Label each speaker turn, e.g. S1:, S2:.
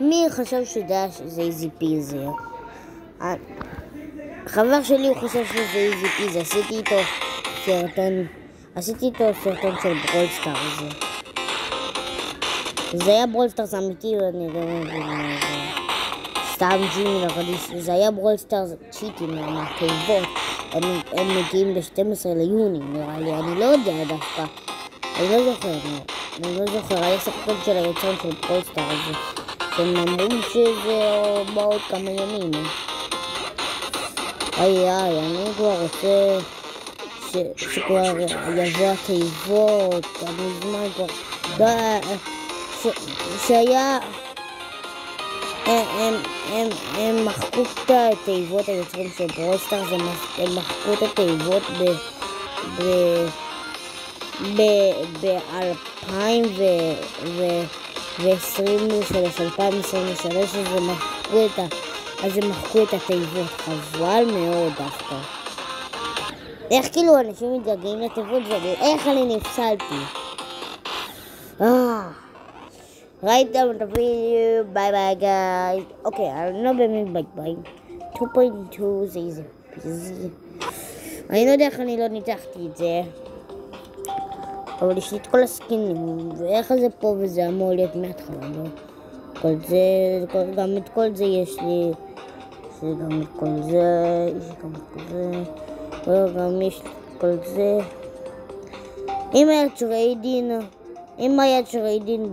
S1: מי חשב שזה איזי פיזר? חבר שלי הוא חושב שזה איזי פיזר. עשיתי איתו סרטון של ברולסטארס. זה היה ברולסטארס אמיתי, ואני לא מבין סתם ג'ימי לרדיס. זה היה ברולסטארס צ'יטים מהתיבות. הם מגיעים ב-12 ליוני נראה לי, אני לא יודע דווקא. אני לא זוכר, היה סרטון של היוצרים של ברולסטארס שהם אמרו שזה בעוד כמה ימים. אני כבר רוצה שכבר יבוא התיבות, מזמן כבר שהיה הם מחקו את התיבות היוצרים של ברולסטארס, הם מחקו את התיבות ב-2023, אז הם מחקו את התיבות. חבל מאוד דווקא. איך כאילו אנשים מתגעגעים לתיבות ואיך אני נפסלתי. ראיתם את הוידאו, ביי ביי גייז. אוקיי, אני לא באמת ביי. 2.2 זה איזה פיזי. אני לא יודע איך אני לא ניתחתי את זה. אבל יש לי את כל הסקינים, ואיך זה פה וזה אמור להיות מההתחלה, לא? גם את כל זה יש לי. גם את כל זה, גם את כל זה. גם יש את כל זה. אם היה טריידין